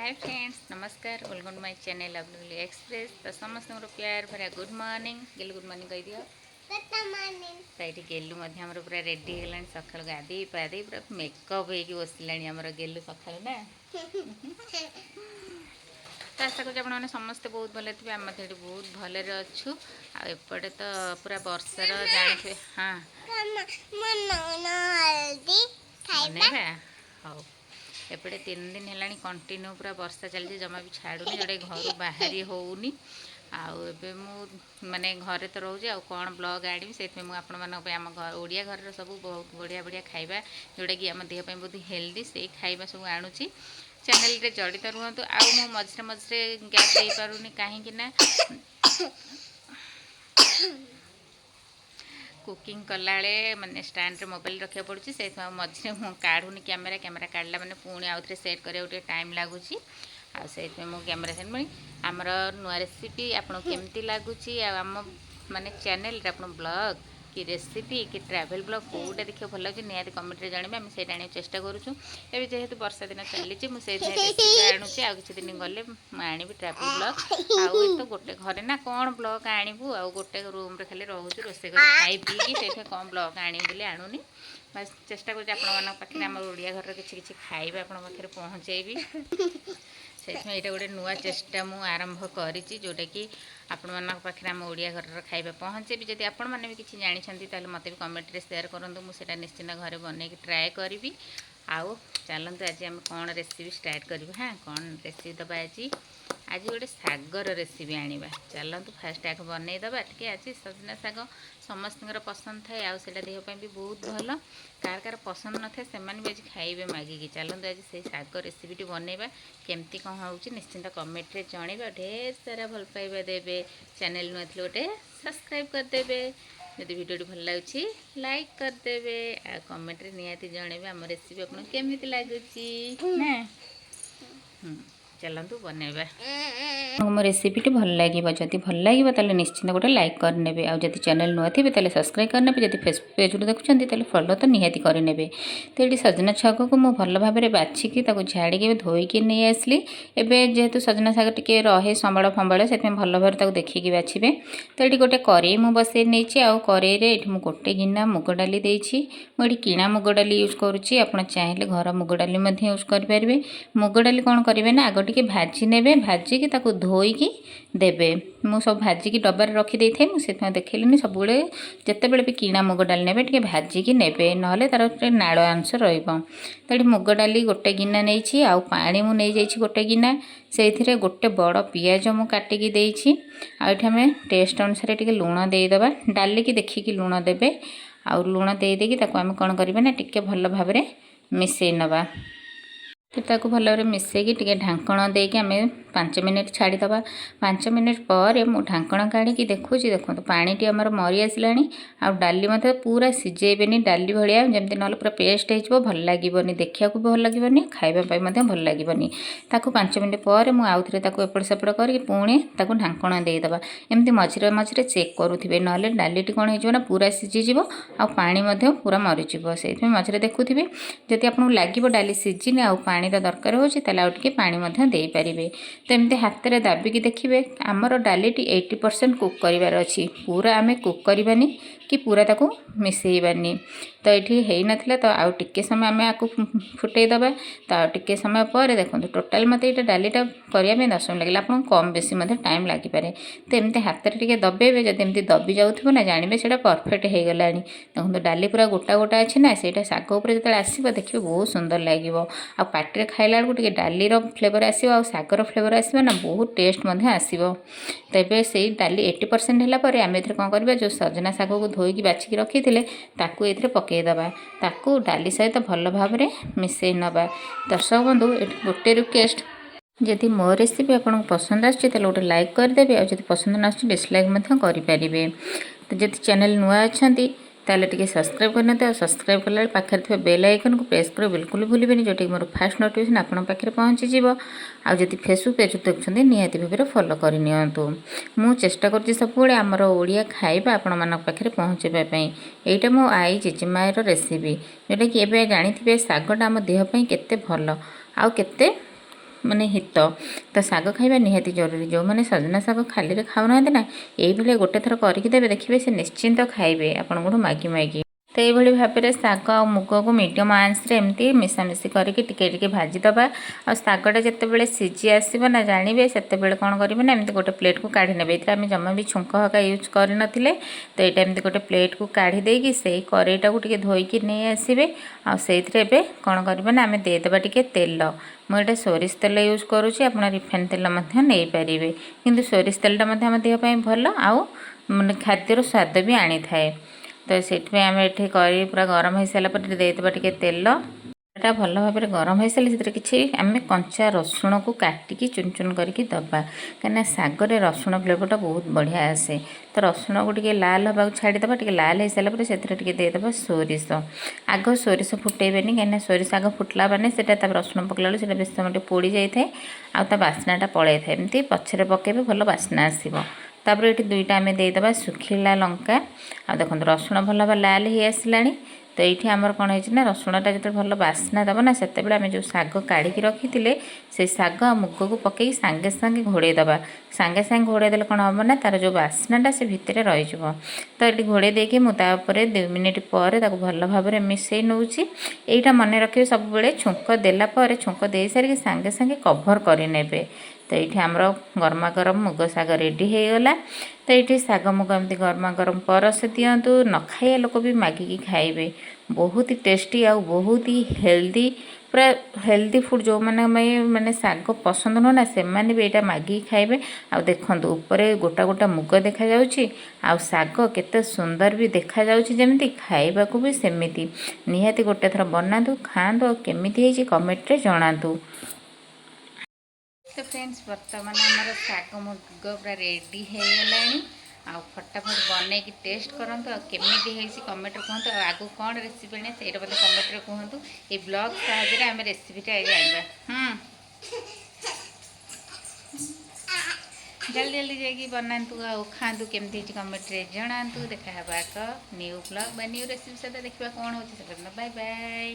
हाय friends नमस्कार welcome to my channel lovely express. तो समस्त प्यार भरा गुड मॉर्निंग गेलु गुड मॉर्निंग कह दियो। तो ये गेलु पूरा रेडी है सका गाधे पाधे पूरा मेकअप हो बसला गेलु सका ना। तो आशा करें समस्ते बहुत भले थे आम बहुत भले अच्छु आपटे तो पूरा वर्षार जानते हाँ हाँ एपटे 3 दिन है कंटिन्यू पूरा वर्षा चलती जमा भी छाड़ूनी जोटे घर बाहरी होनी आबे माने घरे तो रोचे आ कौन ब्लॉग आनी से आम घर ओडिया घर सब बहुत बढ़िया बढ़िया खाଇବା जोटा कि आम देहपाई बहुत हेल्दी से खाଇବା सब आणुची चैनल रे जड़ित रुहतु आउ मु मझे मझे गैप दे पारुनी कहीं कुकिंग कला माने स्टैंड रे मोबाइल रखा पड़ुची से मझे मु काढ़ुनी कैमेरा कैमेरा काढ़ला माने पुणी आउ थे सेट करिया टाइम लगुच मु कैमेरा सेट पुणी आमर नुआ रेसिपी आपन केमती लगुच आम माने चैनल रे आपन ब्लॉग कि रेसिपी कि ट्रैवल ब्लॉग कौटा देखिए भल लगे निहाती कमेंट रे जानबे आम से आने चेष्टा करूँ एवं जेहेतु वर्षा दिन चली मुझे आणुची आ कि दिन गले आनी ट्रैवल ब्लॉग आउ तो गोटे घरे ना कौन ब्लॉग आणबू आ गोटे रूम रे खाली रोचे रोसे खाई पीकी से कौन ब्लॉग आनी बोली आणुनी बस चेष्टा कर आम ओडिया घर किसी खाଇବା आपण पाखे पहुँचेबी से गोटे नुआ चेष्टा मु आरंभ करी जोटा कि आपण पाखे आम ओडिया घर खाଇବା पहुँचेबी जदि आपण मैंने भी किसी जानते मत भी कमेंट रे शेयर करूँ मुझे निश्चिंत घरे बनई ट्राए करी आउ चलतु आज आम कौन रेसिपी स्टार्ट करूँ हाँ कौन रेसिपी दबा आज गोटे सागर रेसिपी आनिबा चलतु फास्ट आग बनईदबा टे आज सजना साग समस्त पसंद थाए आउटा देहपाई भी बहुत भल कार कार पसंद न थाए से भी आज खाइबे मागिकी चलतु आज से साग रेसिपी बनईबा केमती कौन हो निश्चिंत कमेंट रे जनइबा ढेर सारा भल पाइबा देबे चैनल नुआ थी गोटे सब्सक्राइब करदेबे जदि वीडियो भल लगुच लाइक करदेबे आ कमेंट रे निहाती जनइबे आम रेसिपी आपन केमती लागुची ना चलतु बनइबा मो रेसिपी भल लगे जदि भल लगे तो निश्चिंत गोटे लाइक करने आउ जदि चैनल नुआ थे तो सब्सक्राइब करने जदि फेसबुक पेज देखुं तो फॉलो तो निहाती करने तो ये सजना शाग को मुझे भल भाव में बाछिकी झाड़ी धोईकी नहीं आसली एवं जेहेतु सजना शाग टे रहे संबाड़ फंबाड़ से भल भाव देखिकी बाछे तो ये गोटे कड़े मुझे बसई नहीं आउ कड़े मुझे गोटे गिना मुग डाली देती मुझे किणा मुग डाली यूज करुँची आप चाहिए घर मुग डाली यूज करेंगे मुग डाली कौन करेंगे ना आग टे भाजी ने भाजिकी धोईकी देवे मु सब भाजिकी डबार रखी थे मुझे देखनी सब जिते भी किणा मुग डाली ने टे भाजिकी ने ना तार नाड़ अंश रो मुग डाली गोटे गिना नहीं आउ पानी मुझे गोटे गिना से गोटे बड़ पियाज मु काटिकी देती आम टेस्ट अनुसार टे लुण देदेबा डाली की देखिकी लुण देवे आउ लुण देदेकी आम कौन करें ना टे भल भाव में मिसई नवा तो भल भाव मिसेकी टे ढांकण देकी आम 5 मिनिट छाड़ीदबा 5 मिनिट पर मु ढांकण काढ़ी देखुँ देखो पानी आमर मरी आसला आ डाली पूरा सीझेबे डाली भाया जमी ना पूरा पेस्ट हो भल लगे देखा भी भल लगे खावाई भल लगे 5 मिनिट पर मुझे एपट सेपट कर पुणी ढांकण देदेबा एमती मझे मझे चेक करुवे ना डाली कौन हो पूरा सीझीज आ पानी पूरा मरीज से मझे देखुवे जदि आपको लगे डाली सीझिनी आ पानी दरकार हो पानी दे पारे तो एमती हाथ में दाबिकी देखिए आमर डालीटी 80% कुक करार अच्छी पूरा आम कुक करवानी कि पूरा ताको मिसेबानी तो ये नाला तो आउ टिके समय आम आपको फुटेदबा तो आउ टिके समय पर देखो टोटाल मत ये डालीटा करने 10 मिनट लगे आपको कम बेसी टाइम लगिपे तो एमती हाथ में टे दबेबे जब एमती दबी जाऊँ ना जानवे से परफेक्ट हो गला देखो डाली पूरा गोटा गोटा अच्छी ना से शाग उपर जो आसो देखिए बहुत सुंदर लगे आ पाटे खाइला बेलू डाली फ्लेवर आसो शागर फ्लेवर आसो ना बहुत टेस्ट आसो तेरे से डाली 80% है आम कौन करवा जो सजना शाग को धोईकी बाछिकी रखी थे ताकू ये पकईदबा ताकू डाली सहित भल भाव में मिसई नवा दर्शक बंधु गोटे रिक्वेस्ट जदि मो रेसिपी आपको पसंद आसो गोटे लाइक करदे और जब पसंद न डिसलाइक करेंगे तो जब चैनल नुआ अच्छा ताले टिके सब्सक्राइब करना और सब्सक्राइब कला पाखे थे बेल आइकन को प्रेस कर बिल्कुल भूलें जोटा मोर फास्ट नोटिफिकेशन आपन पाखे पहुँचीज आदि फेसबुक पेज देखते निहाती भाव में फॉलो करनी मु चेष्टा कर सब आमर ओडिया खाଇବା आपण पाखे पहुँचापी यहाँ मो आई जेजेमार रेसिपी जोटा कि एवं जानी शागटा आम देहपाई केते भल आउ केते ମାନେ ହିତ। ତ ଶାଗ ଖାଇବା ନିହାତି ଜରୁରୀ। ଯେଉଁମାନେ ସଜନା ଶାଗ ଖାଲିରେ ଖାଉନାହାନ୍ତି ନା, ଏଇଭଳିଆ ଗୋଟେ ଥର କରିକି ଦେବେ, ଦେଖିବେ ସେ ନିଶ୍ଚିନ୍ତ ଖାଇବେ ଆପଣଙ୍କଠୁ ମାଗି ମାଗି। ତ ଏଇଭଳି ଭାବରେ ଶାଗ ଆଉ ମୁଗକୁ ମିଡ଼ିୟମ୍ ଆଞ୍ଚରେ ଏମିତି ମିଶାମିଶି କରିକି ଟିକେ ଟିକେ ଭାଜିଦେବା। ଆଉ ଶାଗଟା ଯେତେବେଳେ ସିଝି ଆସିବ ନା ଜାଣିବେ, ସେତେବେଳେ କ'ଣ କରିବେ ନା ଏମିତି ଗୋଟେ ପ୍ଲେଟ୍କୁ କାଢ଼ି ନେବେ। ଏଥିରେ ଆମେ ଜମା ବି ଛୁଙ୍କ ହକା ୟୁଜ୍ କରିନଥିଲେ। ତ ଏଇଟା ଏମିତି ଗୋଟେ ପ୍ଲେଟ୍କୁ କାଢ଼ି ଦେଇକି ସେଇ କରେଇଟାକୁ ଟିକେ ଧୋଇକି ନେଇ ଆସିବେ। ଆଉ ସେଇଥିରେ ଏବେ କ'ଣ କରିବେ ନା ଆମେ ଦେଇଦେବା ଟିକେ ତେଲ। ମୁଁ ଏଇଟା ସୋରିଷ ତେଲ ୟୁଜ୍ କରୁଛି, ଆପଣ ରିଫାଇନ୍ ତେଲ ମଧ୍ୟ ନେଇପାରିବେ। କିନ୍ତୁ ସୋରିଷ ତେଲଟା ମଧ୍ୟ ଆମ ଦେହ ପାଇଁ ଭଲ, ଆଉ ମାନେ ଖାଦ୍ୟର ସ୍ୱାଦ ବି ଆଣିଥାଏ। ତ ସେଥିପାଇଁ ଆମେ ଏଠି ପୁରା ଗରମ ହେଇସାରିଲା ପରେ ଦେଇଦେବା ଟିକେ ତେଲ। ଏଟା ଭଲ ଭାବରେ ଗରମ ହେଇସାରିଲେ ସେଥିରେ କିଛି ଆମେ କଞ୍ଚା ରସୁଣକୁ କାଟିକି ଚୁନ ଚୁନ କରିକି ଦେବା, କାହିଁକିନା ଶାଗରେ ରସୁଣ ଫ୍ଲେଭରଟା ବହୁତ ବଢ଼ିଆ ଆସେ। ତ ରସୁଣକୁ ଟିକେ ଲାଲ ହେବାକୁ ଛାଡ଼ିଦେବା। ଟିକେ ଲାଲ ହେଇସାରିଲା ପରେ ସେଥିରେ ଟିକେ ଦେଇଦେବା ସୋରିଷ। ଆଗ ସୋରିଷ ଫୁଟେଇବେନି, କାହିଁକିନା ସୋରିଷ ଆଗ ଫୁଟିଲା ମାନେ ସେଇଟା ତାପରେ ରସୁଣ ପକାଇଲା ବେଳକୁ ସେଇଟା ବେଶୀ ସମୟ ଟିକେ ପୋଡ଼ି ଯାଇଥାଏ, ଆଉ ତା ବାସ୍ନାଟା ପଳାଇଥାଏ। ଏମିତି ପଛରେ ପକାଇବେ, ଭଲ ବାସ୍ନା ଆସିବ। ତାପରେ ଏଠି ଦୁଇଟା ଆମେ ଦେଇଦେବା ଶୁଖିଲା ଲଙ୍କା। ଆଉ ଦେଖନ୍ତୁ ରସୁଣ ଭଲ ଭାବରେ ଲାଲ ହେଇ ଆସିଲାଣି। ତ ଏଇଠି ଆମର କ'ଣ ହେଇଛି ନା, ରସୁଣଟା ଯେତେବେଳେ ଭଲ ବାସ୍ନା ଦେବ ନା, ସେତେବେଳେ ଆମେ ଯେଉଁ ଶାଗ କାଢ଼ିକି ରଖିଥିଲେ ସେଇ ଶାଗ ଆଉ ମୁଗକୁ ପକାଇକି ସାଙ୍ଗେ ସାଙ୍ଗେ ଘୋଡ଼େଇ ଦେବା। ସାଙ୍ଗେ ସାଙ୍ଗେ ଘୋଡ଼େଇ ଦେଲେ କ'ଣ ହେବ ନା, ତା'ର ଯେଉଁ ବାସ୍ନାଟା ସେ ଭିତରେ ରହିଯିବ। ତ ଏଠି ଘୋଡ଼େଇ ଦେଇକି ମୁଁ ତାପରେ 2 ମିନିଟ୍ ପରେ ତାକୁ ଭଲ ଭାବରେ ମିଶାଇ ନେଉଛି। ଏଇଟା ମନେ ରଖିବେ ସବୁବେଳେ, ଛୁଙ୍କ ଦେଲା ପରେ ଛୁଙ୍କ ଦେଇ ସାରିକି ସାଙ୍ଗେ ସାଙ୍ଗେ କଭର୍ କରିନେବେ। ତ ଏଇଠି ଆମର ଗରମା ଗରମ ମୁଗ ଶାଗ ରେଡ଼ି ହେଇଗଲା। ତ ଏଇଠି ଶାଗ ମୁଗ ଏମିତି ଗରମା ଗରମ ପରସି ଦିଅନ୍ତୁ, ନ ଖାଇବା ଲୋକ ବି ମାଗିକି ଖାଇବେ। ବହୁତ ଟେଷ୍ଟି ଆଉ ବହୁତ ହେଲ୍ଦି, ପୁରା ହେଲ୍ଦି ଫୁଡ଼୍। ଯେଉଁମାନେ ମାନେ ଶାଗ ପସନ୍ଦ ନୁହଁ ନା, ସେମାନେ ବି ଏଇଟା ମାଗିକି ଖାଇବେ। ଆଉ ଦେଖନ୍ତୁ ଉପରେ ଗୋଟା ଗୋଟା ମୁଗ ଦେଖାଯାଉଛି, ଆଉ ଶାଗ କେତେ ସୁନ୍ଦର ବି ଦେଖାଯାଉଛି, ଯେମିତି ଖାଇବାକୁ ବି ସେମିତି। ନିହାତି ଗୋଟେ ଥର ବନାନ୍ତୁ, ଖାଆନ୍ତୁ, ଆଉ କେମିତି ହେଇଛି କମେଣ୍ଟରେ ଜଣାନ୍ତୁ। ତ ଫ୍ରେଣ୍ଡସ୍, ବର୍ତ୍ତମାନ ଆମର ଶାଗ ମୁଗ ପୁରା ରେଡ଼ି ହେଇଗଲାଣି। ଆଉ ଫଟାଫଟ ବନେଇକି ଟେଷ୍ଟ କରନ୍ତୁ, ଆଉ କେମିତି ହେଇଛି କମେଣ୍ଟରେ କୁହନ୍ତୁ। ଆଉ ଆଗକୁ କ'ଣ ରେସିପି ଆଣିବା ସେଇଟା ମୋତେ କମେଣ୍ଟରେ କୁହନ୍ତୁ। ଏଇ ବ୍ଲଗ୍ ସାହାଯ୍ୟରେ ଆମେ ରେସିପିଟା ଜାଣିବା। ଜଲ୍ଦି ଜଲ୍ଦି ଯାଇକି ବନାନ୍ତୁ ଆଉ ଖାଆନ୍ତୁ, କେମିତି ହେଇଛି କମେଣ୍ଟରେ ଜଣାନ୍ତୁ। ଦେଖା ହେବା ଏକ ନ୍ୟୁ ବ୍ଲଗ୍ ବା ନ୍ୟୁ ରେସିପି ସହିତ। ଦେଖିବା କ'ଣ ହେଉଛି ସେଟା। Bye bye.